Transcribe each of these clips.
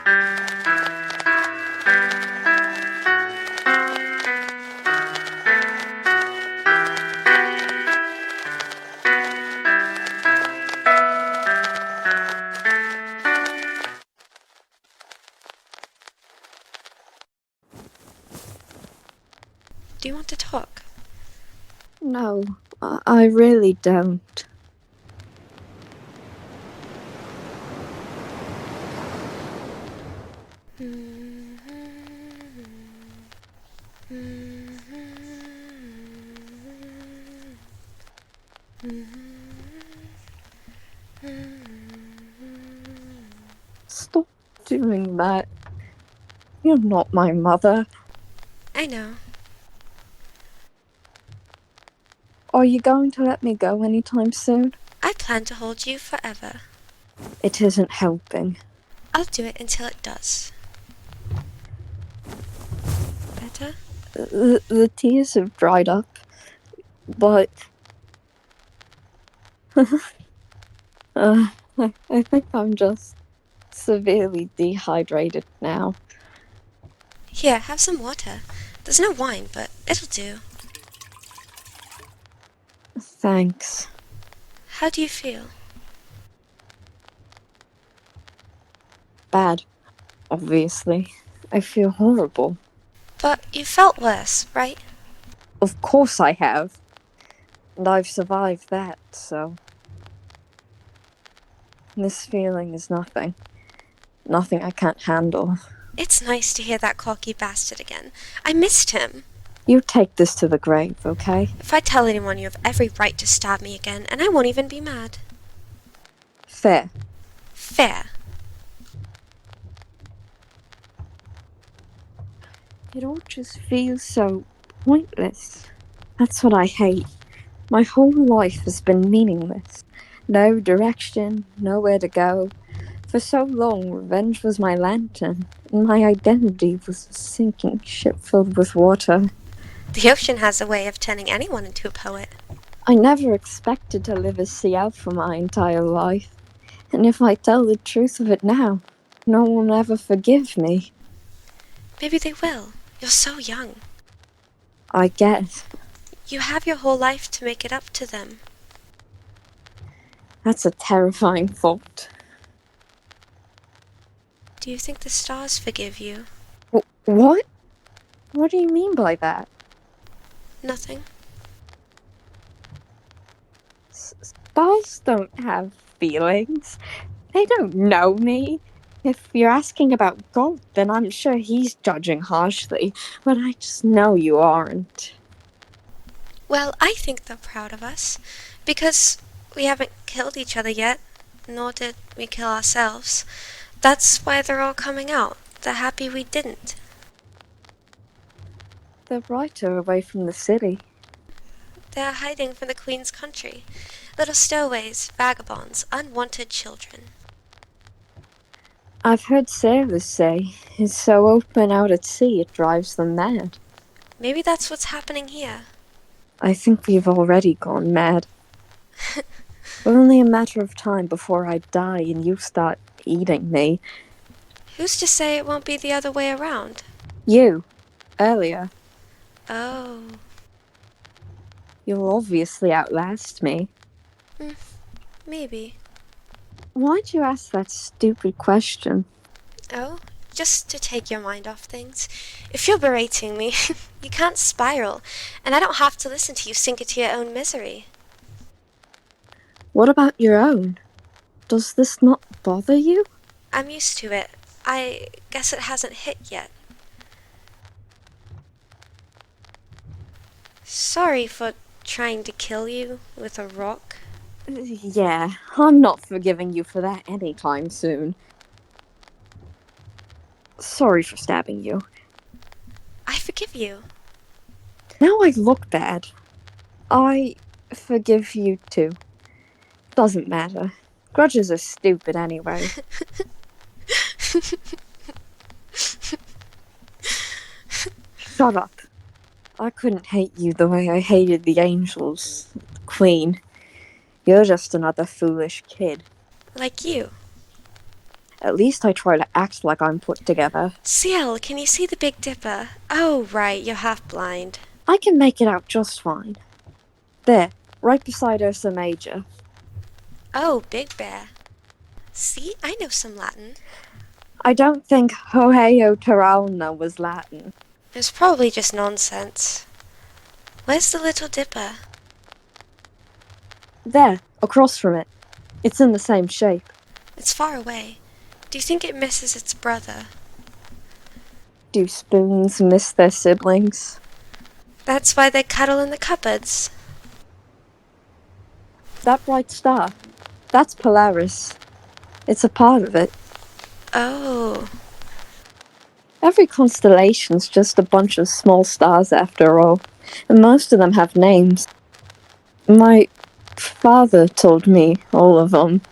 Do you want to talk? No, I really don't. Stop doing that. You're not my mother. I know. Are you going to let me go anytime soon? I plan to hold you forever. It isn't helping. I'll do it until it does. Better? The tears have dried up, but I think I'm just severely dehydrated now. Here, have some water. There's no wine, but it'll do. Thanks. How do you feel? Bad, obviously. I feel horrible. But you felt worse, right? Of course I have. And I've survived that, so... This feeling is nothing. Nothing I can't handle. It's nice to hear that cocky bastard again. I missed him. You take this to the grave, okay? If I tell anyone, you have every right to stab me again, and I won't even be mad. Fair. Fair. It all just feels so pointless. That's what I hate. My whole life has been meaningless. No direction, nowhere to go. For so long, revenge was my lantern, and my identity was a sinking ship filled with water. The ocean has a way of turning anyone into a poet. I never expected to live a sea elf for my entire life. And if I tell the truth of it now, no one will ever forgive me. Maybe they will. You're so young. I guess. You have your whole life to make it up to them. That's a terrifying thought. Do you think the stars forgive you? What? What do you mean by that? Nothing. Stars don't have feelings. They don't know me. If you're asking about God, then I'm sure he's judging harshly, but I just know you aren't. Well, I think they're proud of us, because we haven't killed each other yet, nor did we kill ourselves. That's why they're all coming out. They're happy we didn't. They're brighter away from the city. They're hiding from the Queen's country. Little stowaways, vagabonds, unwanted children. I've heard sailors say it's so open out at sea it drives them mad. Maybe that's what's happening here. I think we've already gone mad. Only a matter of time before I die and you start eating me. Who's to say it won't be the other way around? You, earlier. Oh. You'll obviously outlast me. Maybe. Why'd you ask that stupid question? Oh, just to take your mind off things. If you're berating me, you can't spiral, and I don't have to listen to you sink into your own misery. What about your own? Does this not bother you? I'm used to it. I guess it hasn't hit yet. Sorry for trying to kill you with a rock. Yeah, I'm not forgiving you for that anytime soon. Sorry for stabbing you. I forgive you. Now I look bad. I forgive you too. Doesn't matter. Grudges are stupid anyway. Shut up. I couldn't hate you the way I hated the angels, the Queen. You're just another foolish kid. Like you. At least I try to act like I'm put together. Ciel, can you see the Big Dipper? Oh, right, you're half blind. I can make it out just fine. There, right beside Ursa Major. Oh, Big Bear. See, I know some Latin. I don't think Hoheo Teralna was Latin. It's probably just nonsense. Where's the Little Dipper? There, across from it. It's in the same shape. It's far away. Do you think it misses its brother? Do spoons miss their siblings? That's why they cuddle in the cupboards. That bright star, that's Polaris. It's a part of it. Oh. Every constellation's just a bunch of small stars after all, and most of them have names. My father told me all of them.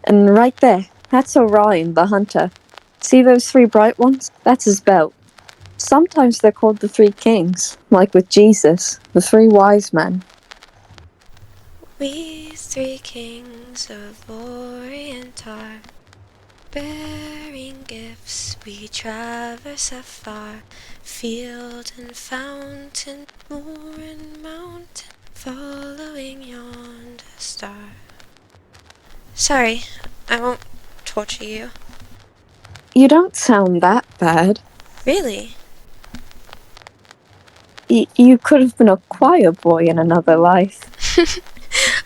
And right there, that's Orion, the hunter. See those three bright ones? That's his belt. Sometimes they're called the Three Kings, like with Jesus, the Three Wise Men. We three kings of Orient are, bearing gifts we traverse afar, field and fountain, moor and mountain, following yonder star. Sorry, I won't torture you. You don't sound that bad. Really? You could have been a choir boy in another life.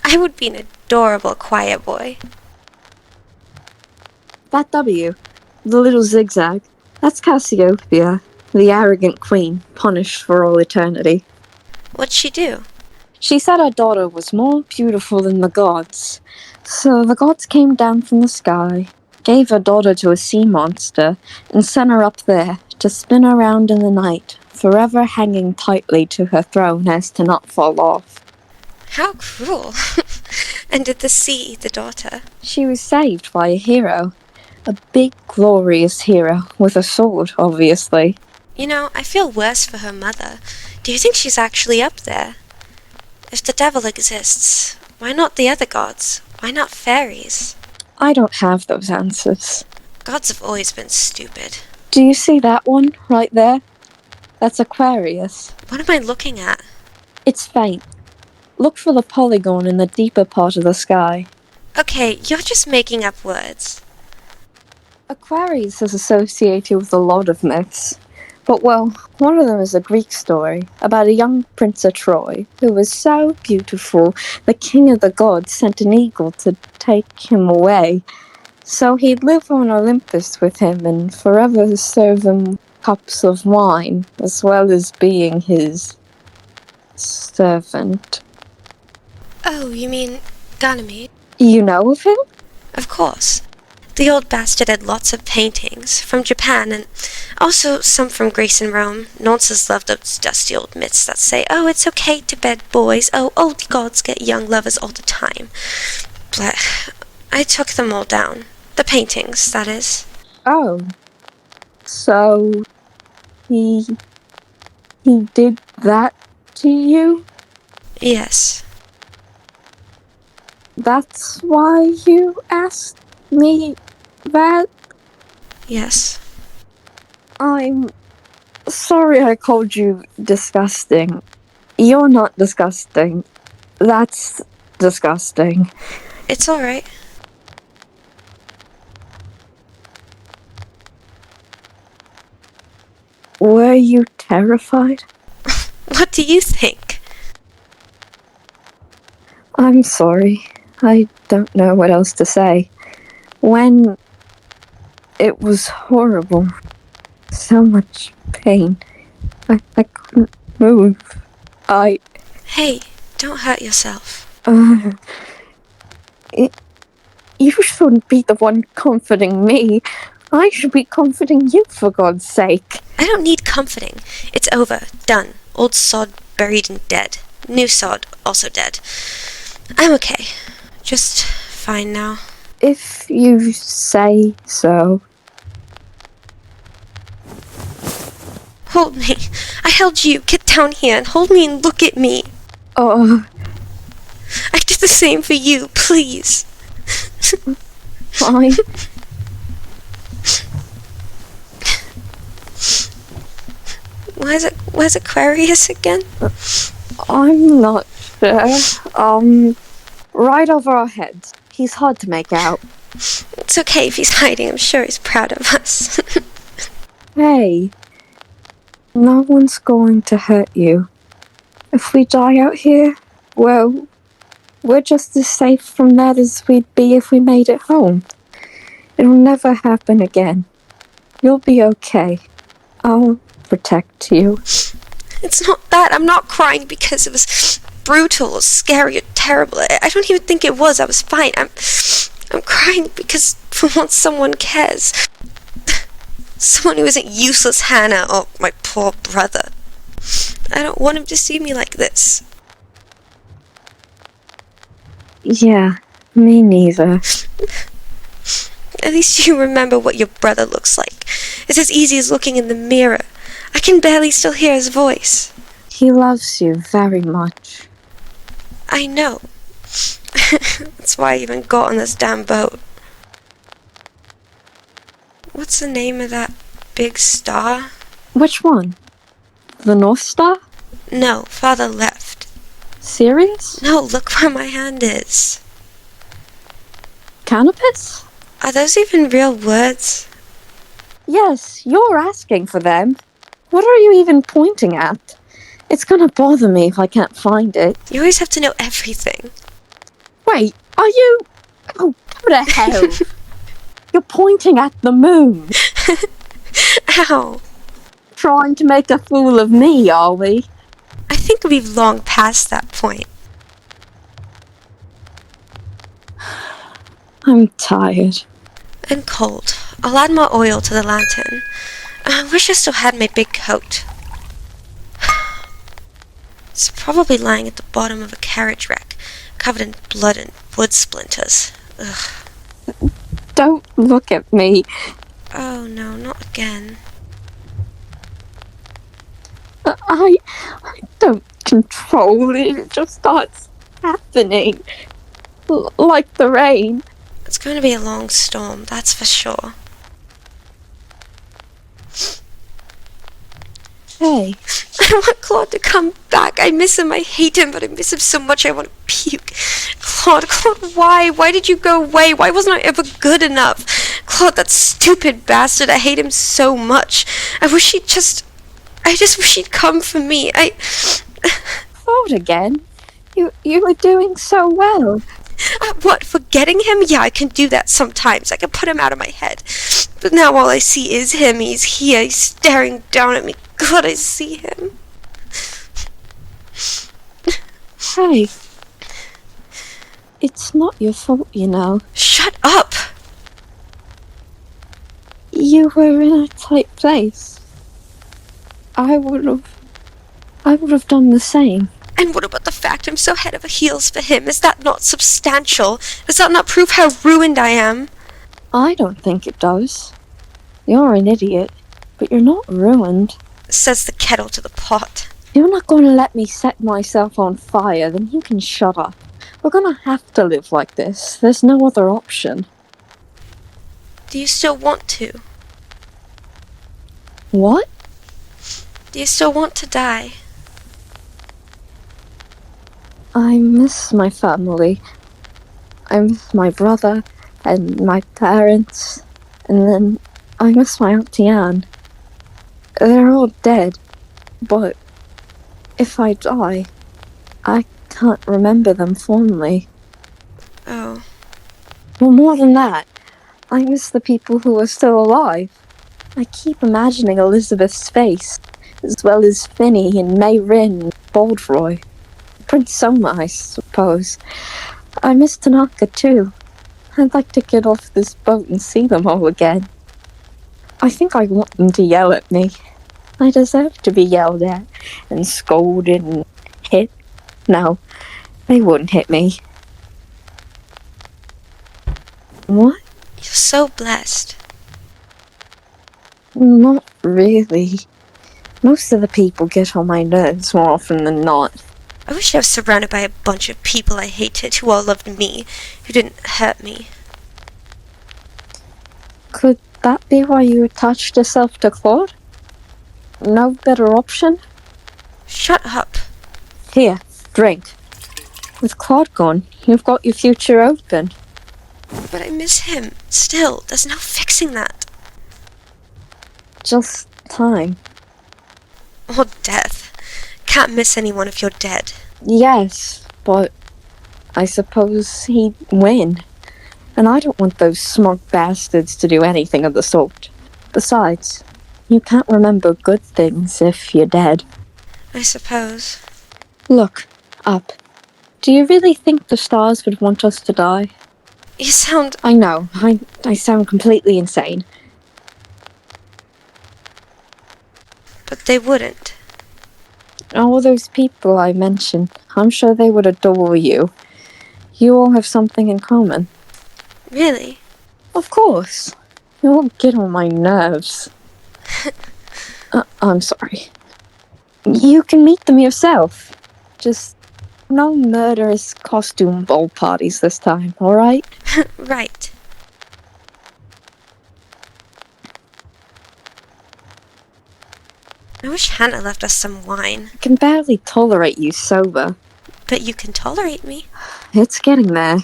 I would be an adorable choir boy. That W, the little zigzag, that's Cassiopeia, the arrogant queen, punished for all eternity. What'd she do? She said her daughter was more beautiful than the gods. So the gods came down from the sky, gave her daughter to a sea monster, and sent her up there to spin around in the night, forever hanging tightly to her throne as to not fall off. How cruel. And did the sea eat the daughter? She was saved by a hero. A big, glorious hero, with a sword, obviously. You know, I feel worse for her mother. Do you think she's actually up there? If the devil exists, why not the other gods? Why not fairies? I don't have those answers. Gods have always been stupid. Do you see that one, right there? That's Aquarius. What am I looking at? It's faint. Look for the polygon in the deeper part of the sky. Okay, you're just making up words. Aquarius is associated with a lot of myths. But, well, one of them is a Greek story about a young prince of Troy who was so beautiful the king of the gods sent an eagle to take him away. So he'd live on Olympus with him and forever serve him cups of wine, as well as being his servant. Oh, you mean Ganymede? You know of him? Of course. The old bastard had lots of paintings from Japan and also some from Greece and Rome. Nonsense loved those dusty old myths that say, oh, it's okay to bed boys. Oh, old gods get young lovers all the time. But I took them all down. The paintings, that is. Oh. So he did that to you? Yes. That's why you asked me that? Yes. I'm sorry I called you disgusting. You're not disgusting. That's disgusting. It's alright. Were you terrified? What do you think? I'm sorry. I don't know what else to say. When it was horrible. So much pain. I couldn't move. Hey, don't hurt yourself. You shouldn't be the one comforting me. I should be comforting you, for God's sake. I don't need comforting. It's over. Done. Old sod buried and dead. New sod also dead. I'm okay. Just fine now. If you say so. Hold me. I held you. Get down here and hold me and look at me. Oh, I did the same for you, please. fine. Where's Aquarius again? I'm not sure. Right over our heads. He's hard to make out. It's okay if he's hiding. I'm sure he's proud of us. Hey, no one's going to hurt you. If we die out here, well, we're just as safe from that as we'd be if we made it home. It'll never happen again. You'll be okay. I'll protect you. It's not that. I'm not crying because it was brutal or scary or terrible. I don't even think it was. I was fine. I'm crying because for once someone cares. Someone who isn't useless Hannah or my poor brother. I don't want him to see me like this. Yeah, me neither. At least you remember what your brother looks like. It's as easy as looking in the mirror. I can barely still hear his voice. He loves you very much. I know. That's why I even got on this damn boat. What's the name of that big star? Which one? The North Star? No, Father left. Serious? No, look where my hand is. Canopus? Are those even real words? Yes, you're asking for them. What are you even pointing at? It's gonna bother me if I can't find it. You always have to know everything. Wait, are you... Oh, go to hell. You're pointing at the moon. Ow. Trying to make a fool of me, are we? I think we've long passed that point. I'm tired. And cold. I'll add more oil to the lantern. I wish I still had my big coat. It's probably lying at the bottom of a carriage wreck, covered in blood and wood splinters. Ugh. Don't look at me. Oh no, not again. I don't control it. It just starts happening. Like the rain. It's going to be a long storm, that's for sure. Hey. I want Claude to come back. I miss him. I hate him, but I miss him so much I want to puke. Claude, why? Why did you go away? Why wasn't I ever good enough? Claude, that stupid bastard. I hate him so much. I just wish he'd come for me. Claude again? You were doing so well. What, forgetting him? Yeah, I can do that sometimes. I can put him out of my head. But now all I see is him. He's here. He's staring down at me. God, I see him. Hey. It's not your fault, you know. Shut up! You were in a tight place. I would have done the same. And what about the fact I'm so head over heels for him? Is that not substantial? Does that not prove how ruined I am? I don't think it does. You're an idiot, but you're not ruined. Says the kettle to the pot. If you're not going to let me set myself on fire, then you can shut up. We're going to have to live like this. There's no other option. Do you still want to? What? Do you still want to die? I miss my family. I miss my brother and my parents. And then I miss my Auntie Anne. They're all dead. But if I die, I can't remember them fondly. Oh. Well, more than that, I miss the people who are still alive. I keep imagining Elizabeth's face, as well as Finny and Mayrin and Baldroy. Prince Soma, I suppose. I miss Tanaka too. I'd like to get off this boat and see them all again. I think I want them to yell at me. I deserve to be yelled at and scolded and hit. No, they wouldn't hit me. What? You're so blessed. Not really. Most of the people get on my nerves more often than not. I wish I was surrounded by a bunch of people I hated who all loved me, who didn't hurt me. Could that be why you attached yourself to Claude? No better option? Shut up. Here, drink. With Claude gone, you've got your future open. But I miss him. Still, there's no fixing that. Just time. Or death. Can't miss anyone if you're dead. Yes, but I suppose he'd win. And I don't want those smug bastards to do anything of the sort. Besides, you can't remember good things if you're dead. I suppose. Look, up. Do you really think the stars would want us to die? You sound... I know, I sound completely insane. But they wouldn't. All those people I mentioned, I'm sure they would adore you. You all have something in common. Really? Of course. You all get on my nerves. I'm sorry. You can meet them yourself. Just no murderous costume ball parties this time, alright? Right. I wish Hannah left us some wine. I can barely tolerate you sober. But you can tolerate me. It's getting there.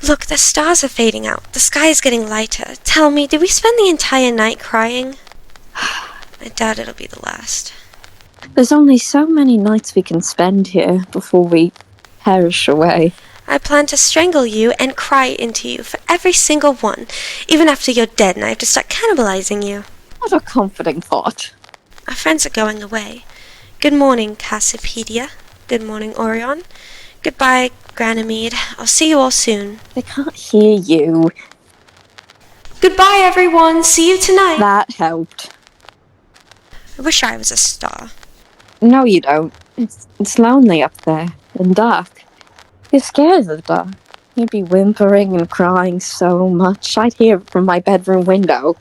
Look, the stars are fading out. The sky is getting lighter. Tell me, did we spend the entire night crying? I doubt it'll be the last. There's only so many nights we can spend here before we perish away. I plan to strangle you and cry into you for every single one, even after you're dead and I have to start cannibalizing you. What a comforting thought. Our friends are going away. Good morning, Cassiopeia. Good morning, Orion. Goodbye, Ganymede. I'll see you all soon. They can't hear you. Goodbye, everyone. See you tonight. That helped. I wish I was a star. No, you don't. It's lonely up there and dark. You're scared of the dark. You'd be whimpering and crying so much. I'd hear it from my bedroom window.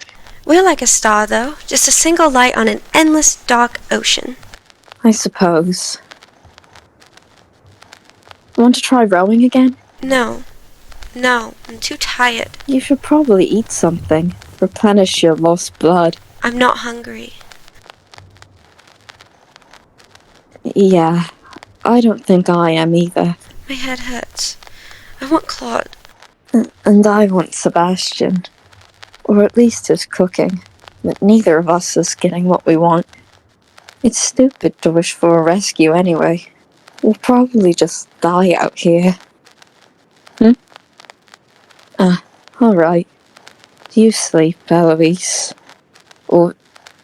We're like a star, though. Just a single light on an endless dark ocean. I suppose. Want to try rowing again? No. No, I'm too tired. You should probably eat something. Replenish your lost blood. I'm not hungry. Yeah, I don't think I am either. My head hurts. I want Claude. And I want Sebastian. Or at least his cooking. But neither of us is getting what we want. It's stupid to wish for a rescue anyway. We'll probably just die out here. Alright. You sleep, Eloise. Or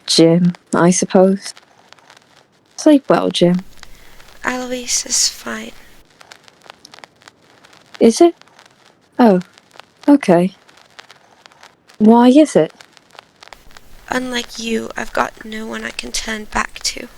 Jim, I suppose. Sleep well, Jim. Alois is fine. Is it? Oh, okay. Why is it? Unlike you, I've got no one I can turn back to.